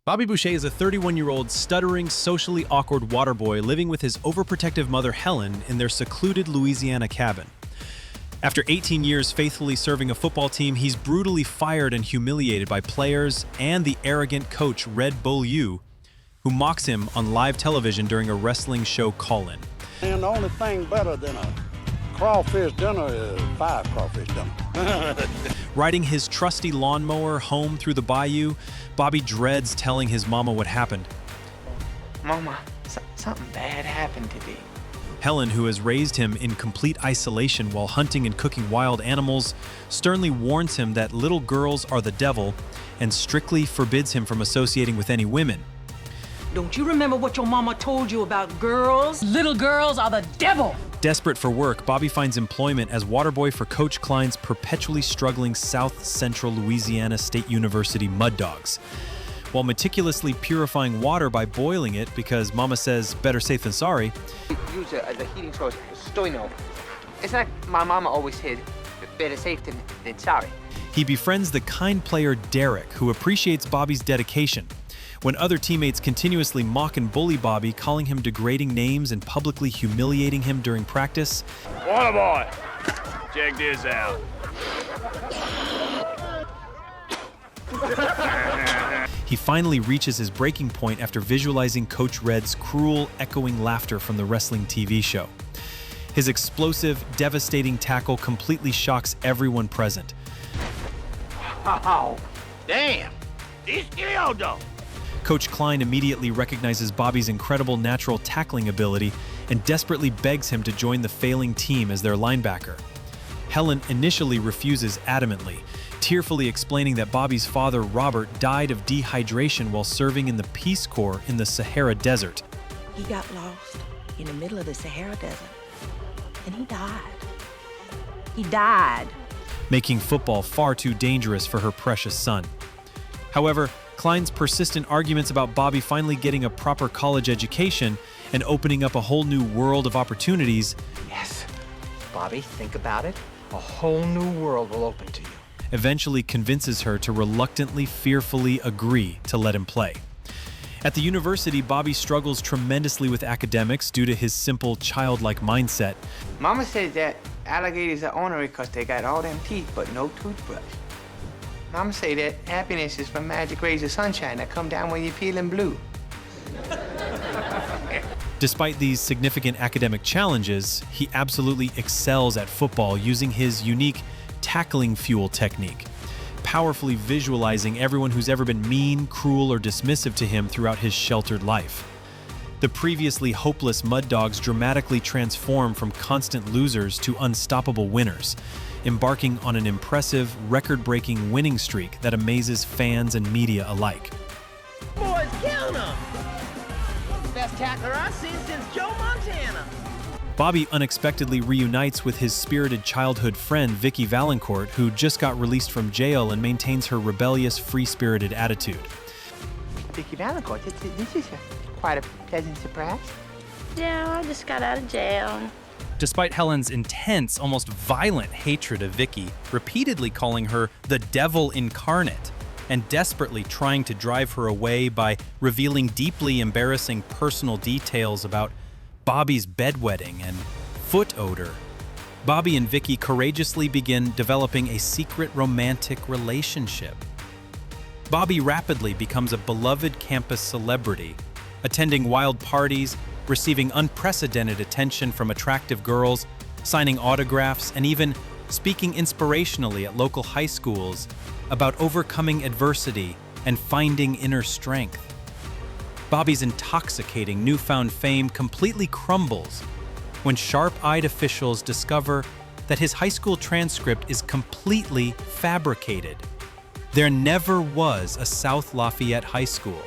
Bobby Boucher is a 31-year-old, stuttering, socially awkward Waterboy living with his overprotective mother Helen in their secluded Louisiana cabin. After 18 years faithfully serving a football team, he's brutally fired and humiliated by players and the arrogant coach Red Bullied, who mocks him on live television during a wrestling show call-in. And the only thing better than a crawfish dinner is 5 crawfish dinner. Riding his trusty lawnmower home through the bayou, Bobby dreads telling his mama what happened. Mama, something bad happened today. Helen, who has raised him in complete isolation while hunting and cooking wild animals, sternly warns him that little girls are the devil and strictly forbids him from associating with any women. Don't you remember what your mama told you about girls? Little girls are the devil! Desperate for work, Bobby finds employment as waterboy for Coach Klein's perpetually struggling South Central Louisiana State University Mud Dogs. While meticulously purifying water by boiling it because Mama says better safe than sorry, Use the heating source, Stoino. It's like my mama always said, better safe than sorry. he befriends the kind player Derek, who appreciates Bobby's dedication. When other teammates continuously mock and bully Bobby, calling him degrading names and publicly humiliating him during practice, Waterboy, check this out. he finally reaches his breaking point after visualizing Coach Red's cruel, echoing laughter from the wrestling TV show. His explosive, devastating tackle completely shocks everyone present. Oh, damn, he's killed though. Coach Klein immediately recognizes Bobby's incredible natural tackling ability and desperately begs him to join the failing team as their linebacker. Helen initially refuses adamantly, tearfully explaining that Bobby's father, Robert, died of dehydration while serving in the Peace Corps in the Sahara Desert. He got lost in the middle of the Sahara Desert, and he died. He died. Making football far too dangerous for her precious son. However, Klein's persistent arguments about Bobby finally getting a proper college education and opening up a whole new world of opportunities Yes, Bobby, think about it. A whole new world will open to you. eventually convinces her to reluctantly, fearfully agree to let him play. At the university, Bobby struggles tremendously with academics due to his simple, childlike mindset. Mama says that alligators are ornery because they got all them teeth but no toothbrush. Mama say that happiness is from magic rays of sunshine that come down when you're feeling blue. Despite these significant academic challenges, he absolutely excels at football using his unique tackling fuel technique, powerfully visualizing everyone who's ever been mean, cruel, or dismissive to him throughout his sheltered life. The previously hopeless Mud Dogs dramatically transform from constant losers to unstoppable winners, embarking on an impressive, record-breaking winning streak that amazes fans and media alike. Boys, count 'em! Best tackler I've seen since Joe Montana. Bobby unexpectedly reunites with his spirited childhood friend Vicky Valancourt, who just got released from jail and maintains her rebellious, free-spirited attitude. Vicky Valancourt, this is quite a pleasant surprise. Yeah, I just got out of jail. Despite Helen's intense, almost violent hatred of Vicky, repeatedly calling her the devil incarnate, and desperately trying to drive her away by revealing deeply embarrassing personal details about Bobby's bedwetting and foot odor, Bobby and Vicky courageously begin developing a secret romantic relationship. Bobby rapidly becomes a beloved campus celebrity, attending wild parties, receiving unprecedented attention from attractive girls, signing autographs, and even speaking inspirationally at local high schools about overcoming adversity and finding inner strength. Bobby's intoxicating newfound fame completely crumbles when sharp-eyed officials discover that his high school transcript is completely fabricated. There never was a South Lafayette High School.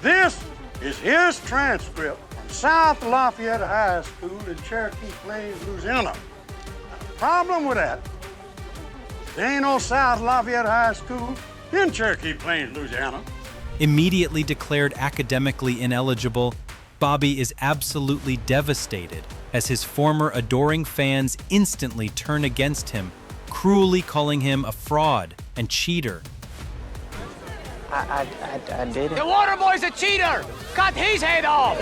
This is his transcript from South Lafayette High School in Cherokee Plains, Louisiana. The problem with that, there ain't no South Lafayette High School in Cherokee Plains, Louisiana. Immediately declared academically ineligible, Bobby is absolutely devastated as his former adoring fans instantly turn against him, cruelly calling him a fraud and cheater. I did The it. Waterboy's a cheater! Cut his head off!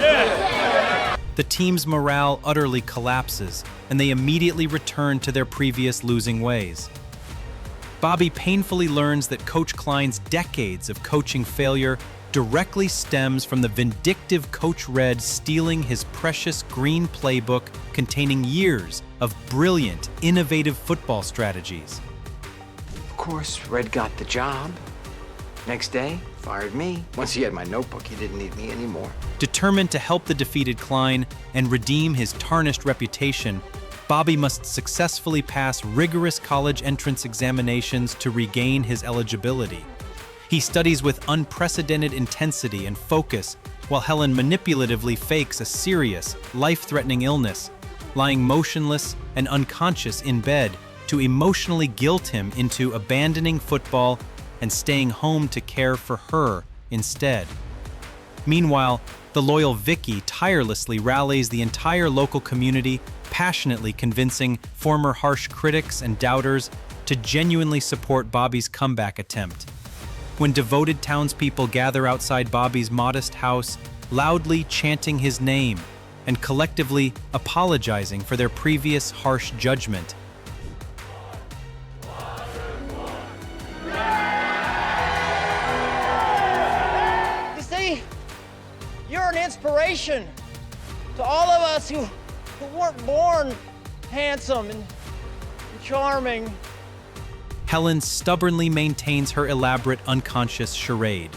The team's morale utterly collapses, and they immediately return to their previous losing ways. Bobby painfully learns that Coach Klein's decades of coaching failure directly stems from the vindictive Coach Red stealing his precious green playbook containing years of brilliant, innovative football strategies. Of course, Red got the job. Next day, fired me. Once he had my notebook, he didn't need me anymore. Determined to help the defeated Klein and redeem his tarnished reputation, Bobby must successfully pass rigorous college entrance examinations to regain his eligibility. He studies with unprecedented intensity and focus, while Helen manipulatively fakes a serious, life-threatening illness, lying motionless and unconscious in bed to emotionally guilt him into abandoning football and staying home to care for her instead. Meanwhile, the loyal Vicky tirelessly rallies the entire local community, passionately convincing former harsh critics and doubters to genuinely support Bobby's comeback attempt. When devoted townspeople gather outside Bobby's modest house, loudly chanting his name and collectively apologizing for their previous harsh judgment, You're an inspiration to all of us who weren't born handsome and charming. Helen stubbornly maintains her elaborate unconscious charade.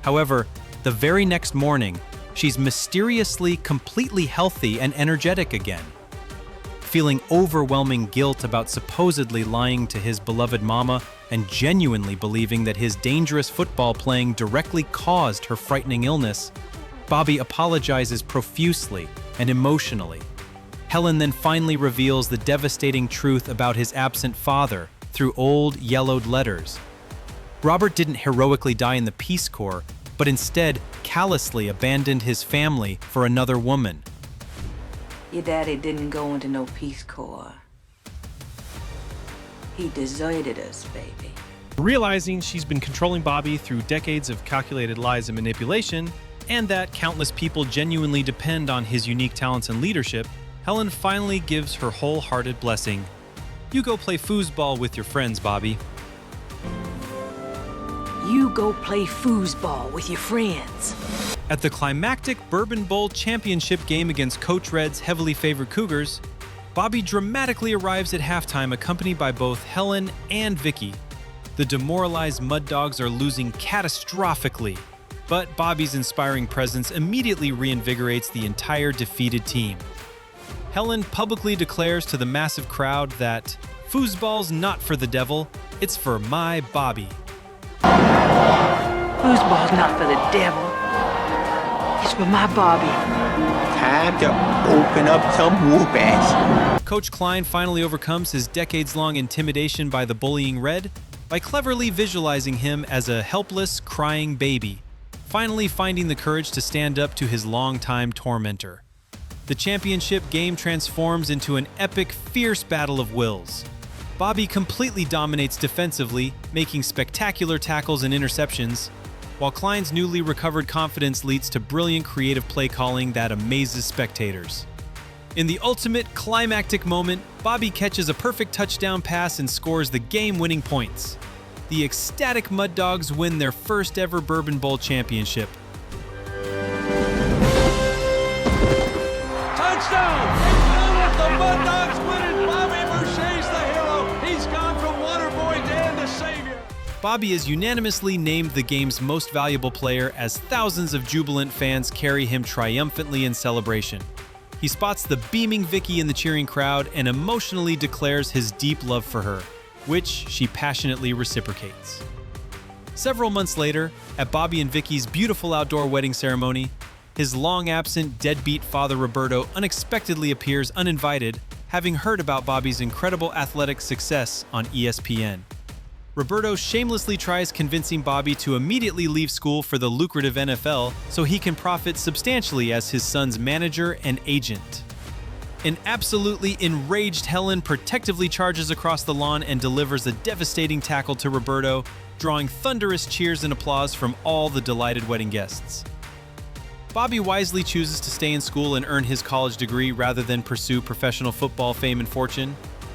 However, the very next morning, she's mysteriously completely healthy and energetic again. Feeling overwhelming guilt about supposedly lying to his beloved mama and genuinely believing that his dangerous football playing directly caused her frightening illness, Bobby apologizes profusely and emotionally. Helen then finally reveals the devastating truth about his absent father through old, yellowed letters. Robert didn't heroically die in the Peace Corps, but instead callously abandoned his family for another woman. Your daddy didn't go into no Peace Corps. He deserted us, baby. Realizing she's been controlling Bobby through decades of calculated lies and manipulation, and that countless people genuinely depend on his unique talents and leadership, Helen finally gives her wholehearted blessing. You go play foosball with your friends, Bobby. You go play foosball with your friends. At the climactic Bourbon Bowl championship game against Coach Red's heavily favored Cougars, Bobby dramatically arrives at halftime accompanied by both Helen and Vicky. The demoralized Mud Dogs are losing catastrophically, but Bobby's inspiring presence immediately reinvigorates the entire defeated team. Helen publicly declares to the massive crowd that foosball's not for the devil, it's for my Bobby. Foosball's not for the devil. It's for my Bobby. Time to open up some whoop ass. Coach Klein finally overcomes his decades-long intimidation by the bullying Red by cleverly visualizing him as a helpless, crying baby, finally finding the courage to stand up to his longtime tormentor. The championship game transforms into an epic, fierce battle of wills. Bobby completely dominates defensively, making spectacular tackles and interceptions, while Klein's newly recovered confidence leads to brilliant creative play calling that amazes spectators. In the ultimate climactic moment, Bobby catches a perfect touchdown pass and scores the game-winning points. The ecstatic Mud Dogs win their first ever Bourbon Bowl championship. Touchdown! The Mud Dogs winning. Bobby Boucher's the hero. He's gone from Waterboy Dan to Savior. Bobby is unanimously named the game's most valuable player as thousands of jubilant fans carry him triumphantly in celebration. He spots the beaming Vicky in the cheering crowd and emotionally declares his deep love for her, which she passionately reciprocates. Several months later, at Bobby and Vicky's beautiful outdoor wedding ceremony, his long-absent, deadbeat father Roberto unexpectedly appears uninvited, having heard about Bobby's incredible athletic success on ESPN. Roberto shamelessly tries convincing Bobby to immediately leave school for the lucrative NFL so he can profit substantially as his son's manager and agent. An absolutely enraged Helen protectively charges across the lawn and delivers a devastating tackle to Roberto, drawing thunderous cheers and applause from all the delighted wedding guests. Bobby wisely chooses to stay in school and earn his college degree rather than pursue professional football fame and fortune,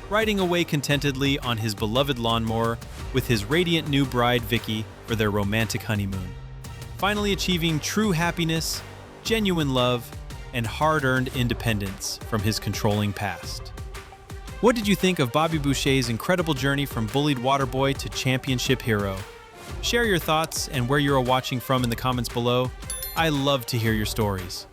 riding away contentedly on his beloved lawnmower with his radiant new bride Vicky for their romantic honeymoon, finally achieving true happiness, genuine love, and hard-earned independence from his controlling past. What did you think of Bobby Boucher's incredible journey from bullied Waterboy to championship hero? Share your thoughts and where you're watching from in the comments below. I love to hear your stories.